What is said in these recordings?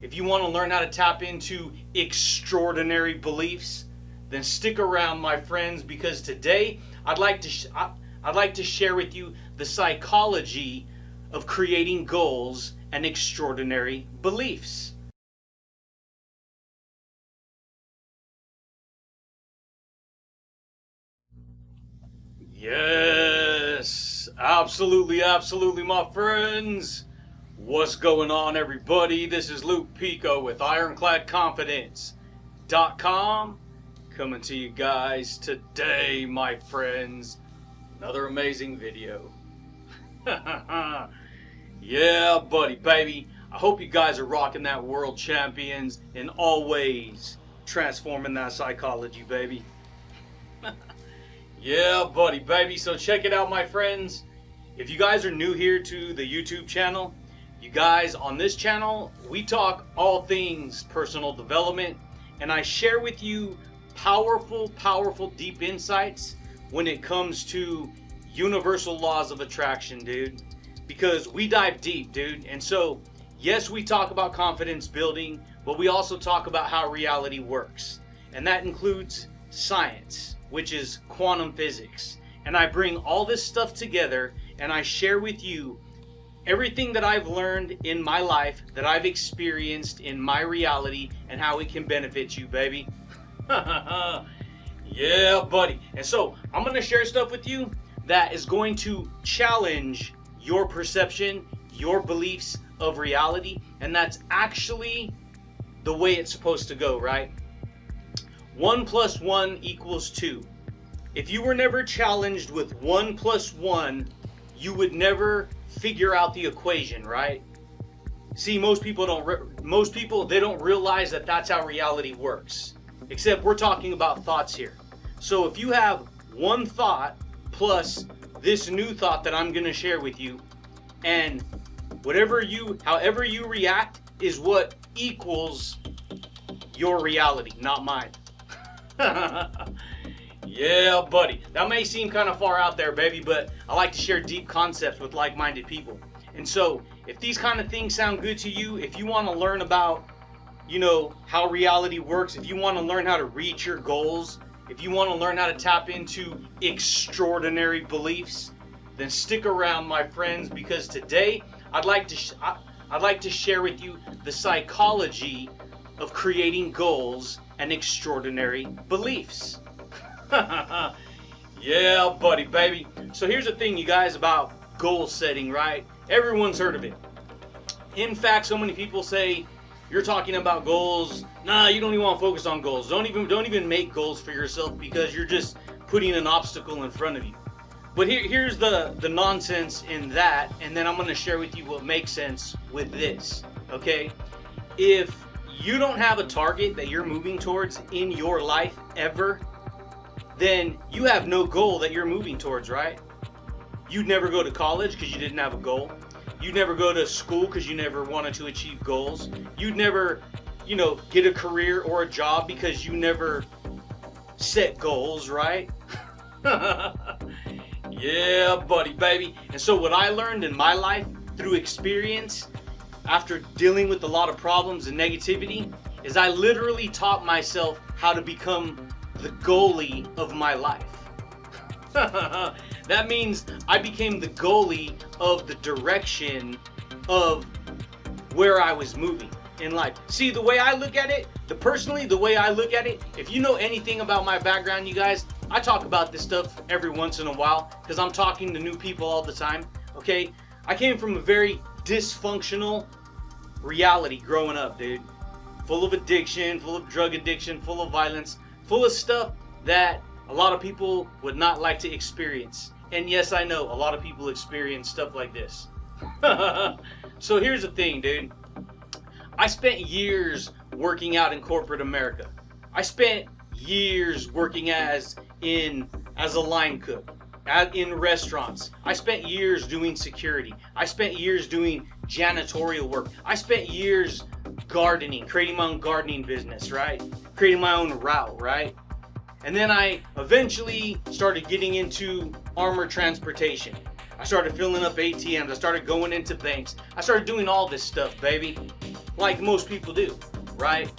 If you want to learn how to tap into extraordinary beliefs, then stick around, my friends, because today I'd like to share with you the psychology of creating goals and extraordinary beliefs. Yes, absolutely, my friends. What's going on, everybody? This is Luke Pico with IroncladConfidence.com coming to you guys today, my friends. Another amazing video. Yeah, buddy, baby. I hope you guys are rocking that world champions and always transforming that psychology, baby. Yeah, buddy, baby. So check it out, my friends. If you guys are new here to the YouTube channel, you guys, on this channel, we talk all things personal development, and I share with you powerful, deep insights when it comes to universal laws of attraction, dude. Because we dive deep, dude. And so, yes, we talk about confidence building, but we also talk about how reality works. And that includes science, which is quantum physics. And I bring all this stuff together and I share with you everything that I've learned in my life, that I've experienced in my reality, and how it can benefit you, baby. Yeah, buddy. And so I'm going to share stuff with you that is going to challenge your perception, your beliefs of reality, and that's actually the way it's supposed to go, right? 1 + 1 = 2. If you were never challenged with 1 + 1, you would never figure out the equation, right? See, most people they don't realize that that's how reality works. Except we're talking about thoughts here. So if you have one thought plus this new thought that I'm going to share with you, and however you react is what equals your reality, not mine. Yeah, buddy. That may seem kind of far out there, baby, but I like to share deep concepts with like-minded people. And so, if these kind of things sound good to you, if you want to learn about, how reality works, if you want to learn how to reach your goals, if you want to learn how to tap into extraordinary beliefs, then stick around, my friends, because today I'd like to share with you the psychology of creating goals and extraordinary beliefs. Yeah, buddy, baby. So here's the thing, you guys, about goal setting, right? Everyone's heard of it. In fact, so many people say, you're talking about goals. Nah, you don't even want to focus on goals. Don't even make goals for yourself, because you're just putting an obstacle in front of you. But here's the nonsense in that, and then I'm going to share with you what makes sense with this, okay? If you don't have a target that you're moving towards in your life ever, then you have no goal that you're moving towards, right? You'd never go to college because you didn't have a goal. You'd never go to school because you never wanted to achieve goals. You'd never, get a career or a job because you never set goals, right? Yeah, buddy, baby. And so what I learned in my life through experience, after dealing with a lot of problems and negativity, is I literally taught myself how to become the goalie of my life. That means I became the goalie of the direction of where I was moving in life. See, the way I look at it, the way I look at it, if you know anything about my background, you guys, I talk about this stuff every once in a while because I'm talking to new people all the time, okay? I came from a very dysfunctional reality growing up, dude. Full of addiction, full of drug addiction, full of violence, full of stuff that a lot of people would not like to experience. And yes, I know a lot of people experience stuff like this. So here's the thing, dude. I spent years working out in corporate America. I spent years working as a line cook in restaurants. I spent years doing security. I spent years doing janitorial work. I spent years gardening, creating my own gardening business, right? Creating my own route, right? And then I eventually started getting into armored transportation. I started filling up ATMs. I started going into banks. I started doing all this stuff, baby. like most people do, right?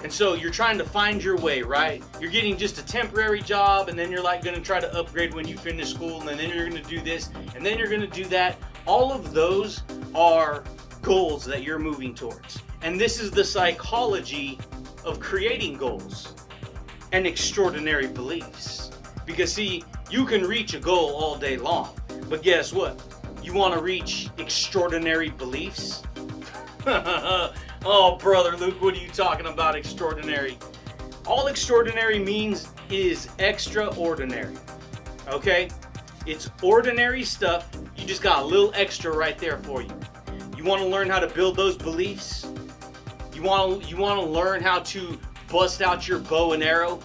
And so you're trying to find your way, right? You're getting just a temporary job, and then you're like gonna try to upgrade when you finish school, and then you're gonna do this, and then you're gonna do that. All of those are goals that you're moving towards. And this is the psychology of creating goals and extraordinary beliefs. Because see, you can reach a goal all day long, but guess what? You want to reach extraordinary beliefs? Oh, brother Luke, what are you talking about extraordinary? All extraordinary means is extraordinary, okay? It's ordinary stuff. You just got a little extra right there for you. You want to learn how to build those beliefs? You want to learn how to bust out your bow and arrow,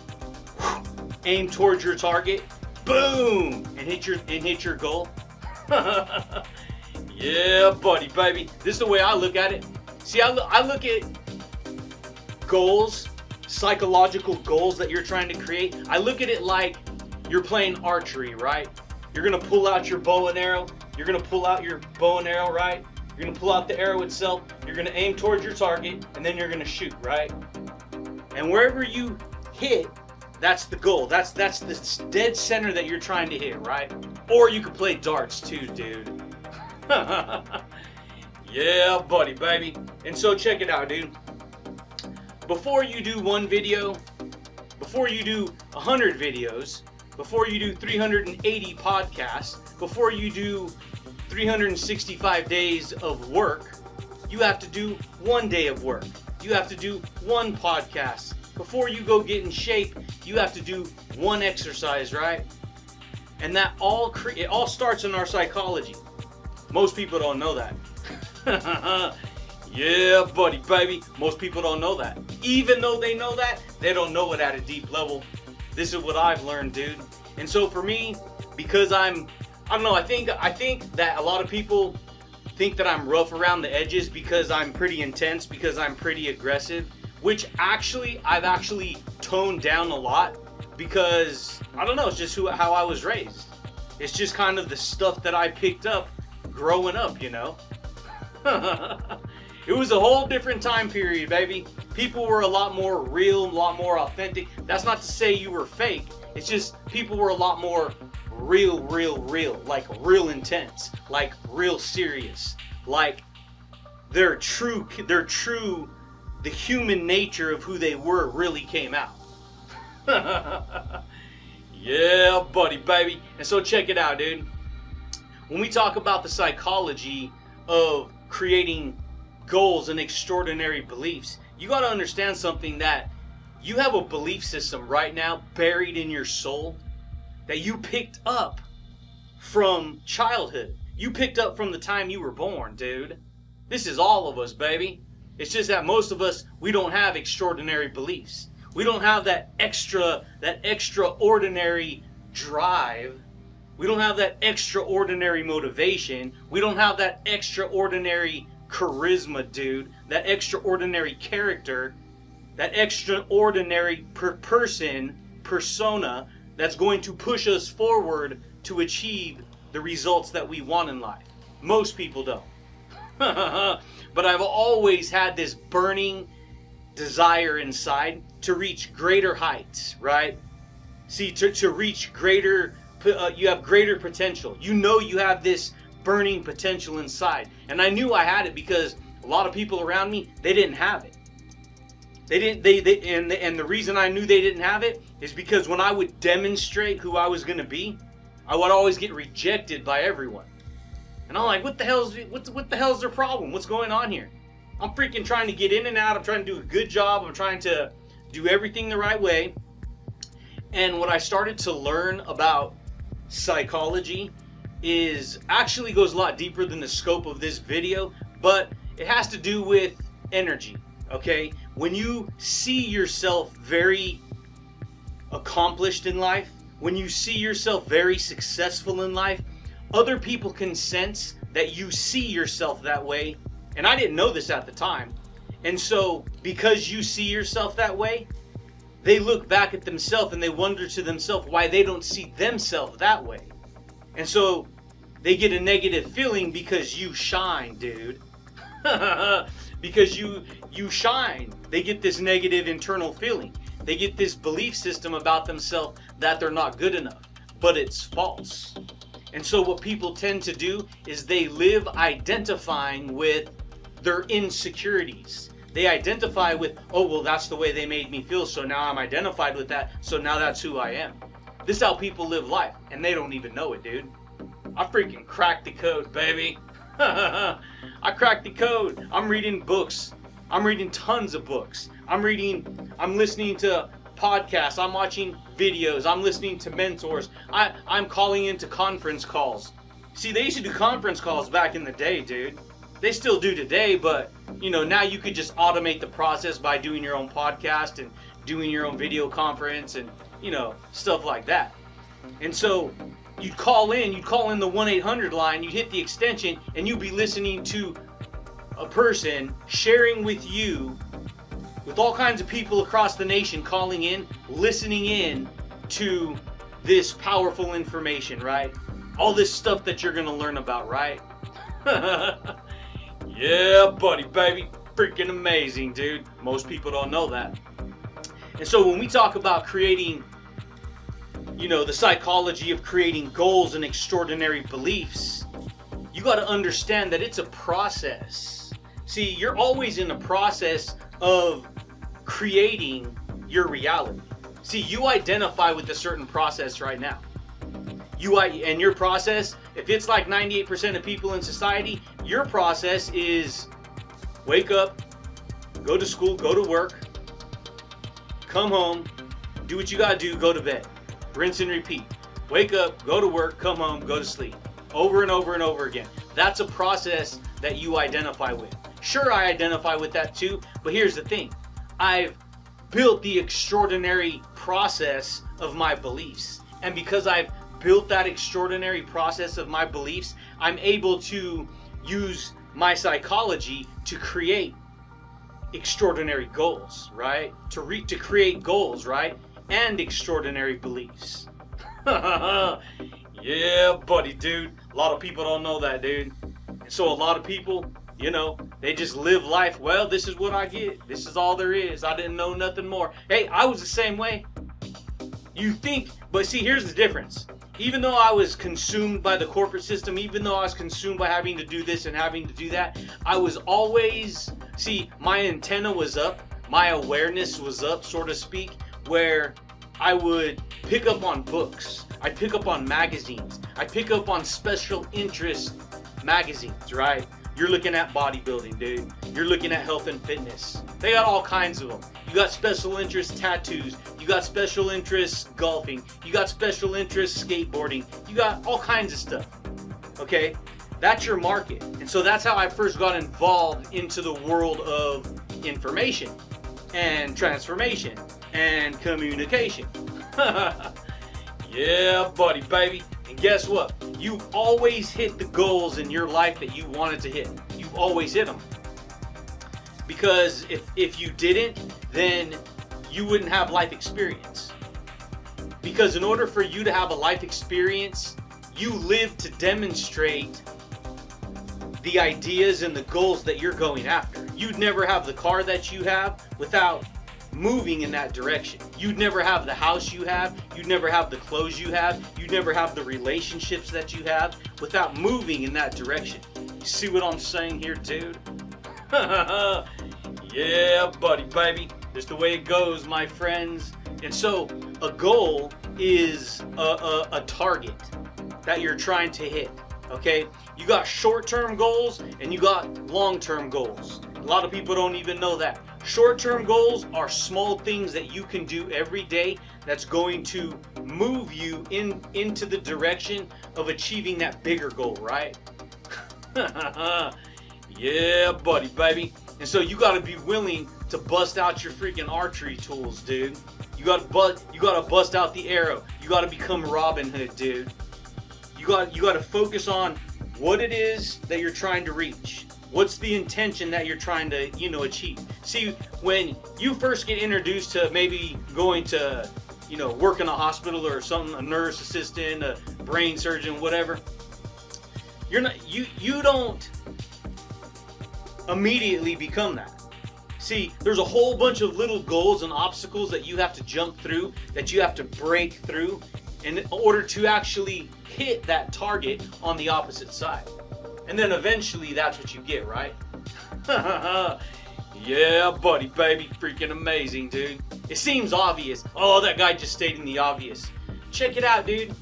aim towards your target, boom, and hit your goal? Yeah, buddy, baby. This is the way I look at it. See, I look at goals, psychological goals that you're trying to create. I look at it like you're playing archery, right? You're gonna pull out your bow and arrow. You're gonna pull out your bow and arrow, right? You're gonna pull out the arrow itself. You're gonna aim towards your target, and then you're gonna shoot, right? And wherever you hit, that's the goal. That's the dead center that you're trying to hit, right? Or you could play darts too, dude. Yeah, buddy, baby. And so check it out, dude. Before you do one video, before you do 100 videos, before you do 380 podcasts, before you do 365 days of work, you have to do 1 day of work. You have to do 1 podcast. Before you go get in shape, you have to do 1 exercise, right? And that it all starts in our psychology. Most people don't know that. Yeah, buddy, baby. Most people don't know that. Even though they know that, they don't know it at a deep level. This is what I've learned, dude. And so for me, because I don't know, I think that a lot of people think that I'm rough around the edges because I'm pretty intense, because I'm pretty aggressive, which I've actually toned down a lot because, I don't know, it's just how I was raised. It's just kind of the stuff that I picked up growing up, you know? It was a whole different time period, baby. People were a lot more real, a lot more authentic. That's not to say you were fake. It's just people were a lot more real, like real intense, like real serious, like the human nature of who they were really came out. Yeah, buddy, baby. And so check it out, dude. When we talk about the psychology of creating goals and extraordinary beliefs, you got to understand something, that you have a belief system right now buried in your soul that you picked up from childhood. You picked up from the time you were born, dude. This is all of us, baby. It's just that most of us, we don't have extraordinary beliefs. We don't have that extraordinary drive. We don't have that extraordinary motivation. We don't have that extraordinary charisma, dude. That extraordinary character. That extraordinary persona that's going to push us forward to achieve the results that we want in life. Most people don't. But I've always had this burning desire inside to reach greater heights, right? See, to reach greater, you have greater potential. You know you have this burning potential inside. And I knew I had it because a lot of people around me, they didn't have it. And the reason I knew they didn't have it is because when I would demonstrate who I was going to be, I would always get rejected by everyone. And I'm like, what the hell's their problem? What's going on here? I'm freaking trying to get in and out. I'm trying to do a good job. I'm trying to do everything the right way. And what I started to learn about psychology is actually goes a lot deeper than the scope of this video, but it has to do with energy, okay? When you see yourself very accomplished in life, when you see yourself very successful in life, other people can sense that you see yourself that way. And I didn't know this at the time. And so, because you see yourself that way, they look back at themselves and they wonder to themselves why they don't see themselves that way. And so, they get a negative feeling because you shine, dude. because you shine. They get this negative internal feeling. They get this belief system about themselves that they're not good enough, but it's false. And so what people tend to do is they live identifying with their insecurities. They identify with, oh, well, that's the way they made me feel, so now I'm identified with that, so now that's who I am. This is how people live life, and they don't even know it, dude. I freaking cracked the code, baby. I cracked the code. I'm reading books. I'm reading tons of books. I'm listening to podcasts. I'm watching videos. I'm listening to mentors. I'm calling into conference calls. See, they used to do conference calls back in the day, dude. They still do today, but now you could just automate the process by doing your own podcast and doing your own video conference and stuff like that. And so you'd call in the 1-800 line, you'd hit the extension, and you'd be listening to a person sharing with you, with all kinds of people across the nation calling in, listening in to this powerful information, right? All this stuff that you're going to learn about, right? Yeah, buddy, baby. Freaking amazing, dude. Most people don't know that. And so when we talk about creating, the psychology of creating goals and extraordinary beliefs, you got to understand that it's a process. See, you're always in the process of creating your reality. See, you identify with a certain process right now. And your process, if it's like 98% of people in society, your process is wake up, go to school, go to work, come home, do what you gotta do, go to bed. Rinse and repeat. Wake up, go to work, come home, go to sleep. Over and over and over again. That's a process that you identify with. Sure, I identify with that too, but here's the thing. I've built the extraordinary process of my beliefs. And because I've built that extraordinary process of my beliefs, I'm able to use my psychology to create extraordinary goals, right? To create goals, right? And extraordinary beliefs. Yeah, buddy, dude. A lot of people don't know that, dude. And so a lot of people, they just live life, well, this is what I get. This is all there is. I didn't know nothing more. Hey, I was the same way. You think, but see, here's the difference. Even though I was consumed by the corporate system, even though I was consumed by having to do this and having to do that, I was always, my antenna was up, my awareness was up, so to speak, where I would pick up on books, I'd pick up on magazines, I'd pick up on special interest magazines, right? You're looking at bodybuilding, dude. You're looking at health and fitness. They got all kinds of them. You got special interest tattoos. You got special interest golfing. You got special interest skateboarding. You got all kinds of stuff. Okay? That's your market. And so that's how I first got involved into the world of information and transformation and communication. Yeah, buddy, baby. And guess what? You've always hit the goals in your life that you wanted to hit. You've always hit them. Because if you didn't, then you wouldn't have life experience. Because in order for you to have a life experience, you live to demonstrate the ideas and the goals that you're going after. You'd never have the car that you have without moving in that direction. You'd never have the house you have. You'd never have the clothes you have. You'd never have the relationships that you have without moving in that direction. You see what I'm saying here, dude? Yeah, buddy, baby. Just the way it goes, my friends. And so a goal is a target that you're trying to hit. Okay? You got short-term goals and you got long-term goals. A lot of people don't even know that. Short-term goals are small things that you can do every day that's going to move you into the direction of achieving that bigger goal, right? Yeah, buddy, baby. And so you got to be willing to bust out your freaking archery tools, dude. You got to bust out the arrow. You got to become Robin Hood, dude. You got to focus on what it is that you're trying to reach. What's the intention that you're trying to, achieve? See, when you first get introduced to maybe going to, work in a hospital or something, a nurse assistant, a brain surgeon, whatever, you don't immediately become that. See, there's a whole bunch of little goals and obstacles that you have to jump through, that you have to break through in order to actually hit that target on the opposite side. And then eventually that's what you get, right? Yeah, buddy, baby. Freaking amazing, dude. It seems obvious. Oh, that guy just stating the obvious. Check it out, dude.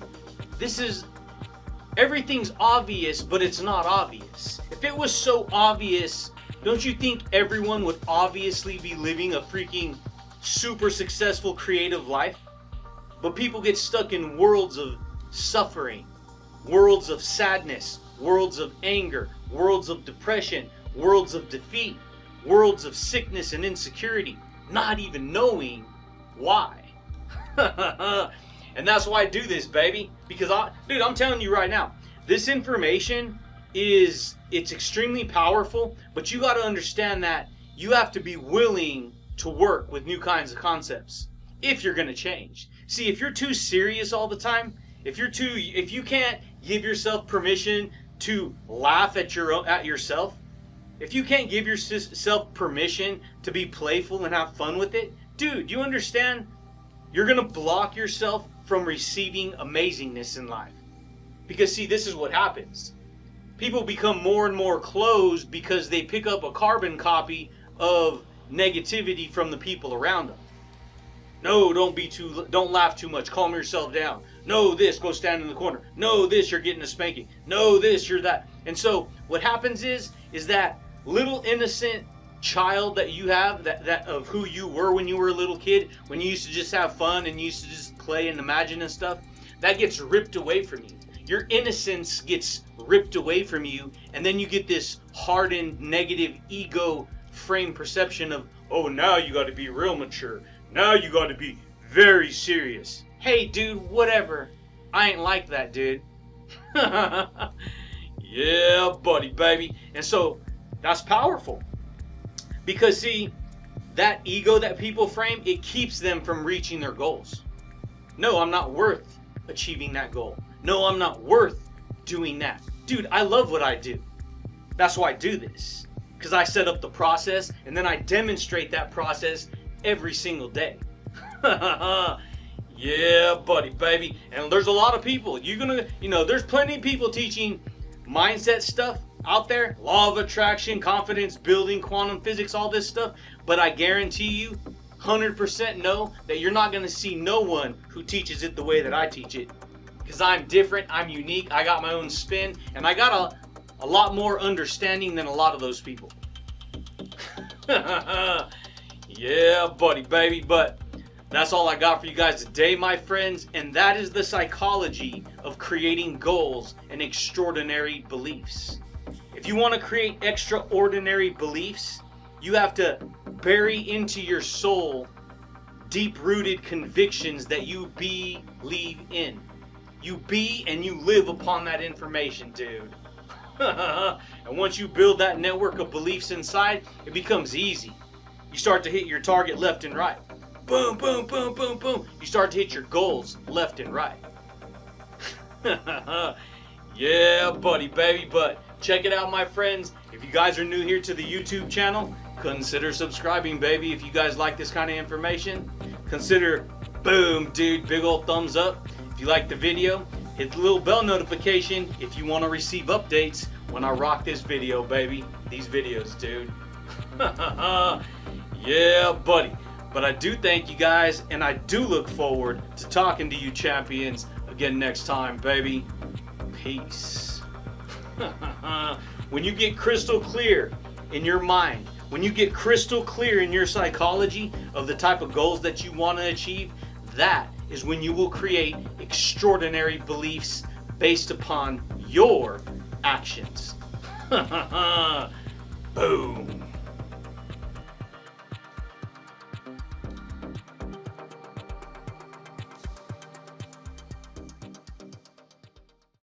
Everything's obvious, but it's not obvious. If it was so obvious, don't you think everyone would obviously be living a freaking super successful creative life? But people get stuck in worlds of suffering, worlds of sadness, worlds of anger, worlds of depression, worlds of defeat, worlds of sickness and insecurity, not even knowing why. And that's why I do this, baby. Because dude, I'm telling you right now, this information it's extremely powerful, but you got to understand that you have to be willing to work with new kinds of concepts if you're going to change. See, if you're too serious all the time, if you can't give yourself permission to laugh at yourself, if you can't give yourself permission to be playful and have fun with it, dude, you understand? You're going to block yourself from receiving amazingness in life. Because see, this is what happens. People become more and more closed because they pick up a carbon copy of negativity from the people around them. No, don't laugh too much. Calm yourself down. No, this, go stand in the corner. No, this, you're getting a spanking. No, this, you're that. And so what happens is that little innocent child that you have, that of who you were when you were a little kid, when you used to just have fun and you used to just play and imagine and stuff, that gets ripped away from you. Your innocence gets ripped away from you, and then you get this hardened, negative ego frame perception of, oh, now you got to be real mature. Now you got to be very serious. Hey, dude, whatever. I ain't like that, dude. Yeah, buddy, baby. And so that's powerful. Because, see, that ego that people frame, it keeps them from reaching their goals. No, I'm not worth achieving that goal. No, I'm not worth doing that. Dude, I love what I do. That's why I do this. Because I set up the process and then I demonstrate that process every single day. Yeah, buddy, baby. And there's a lot of people. There's plenty of people teaching mindset stuff out there. Law of attraction, confidence building, quantum physics, all this stuff. But I guarantee you, 100% know that you're not going to see no one who teaches it the way that I teach it. Because I'm different, I'm unique, I got my own spin, and I got a lot more understanding than a lot of those people. Yeah, buddy, baby, but that's all I got for you guys today, my friends, and that is the psychology of creating goals and extraordinary beliefs. If you want to create extraordinary beliefs, you have to bury into your soul deep-rooted convictions that you believe in. You be and you live upon that information, dude. And once you build that network of beliefs inside, it becomes easy. You start to hit your target left and right. Boom, boom, boom, boom, boom. You start to hit your goals left and right. Yeah, buddy, baby. But check it out, my friends. If you guys are new here to the YouTube channel, consider subscribing, baby. If you guys like this kind of information, consider, boom, dude, big old thumbs up. If you like the video, hit the little bell notification if you want to receive updates when I rock this video, baby. These videos, dude. Yeah, buddy. But I do thank you guys, and I do look forward to talking to you champions again next time, baby. Peace. When you get crystal clear in your mind, when you get crystal clear in your psychology of the type of goals that you want to achieve, that is when you will create extraordinary beliefs based upon your actions. Boom.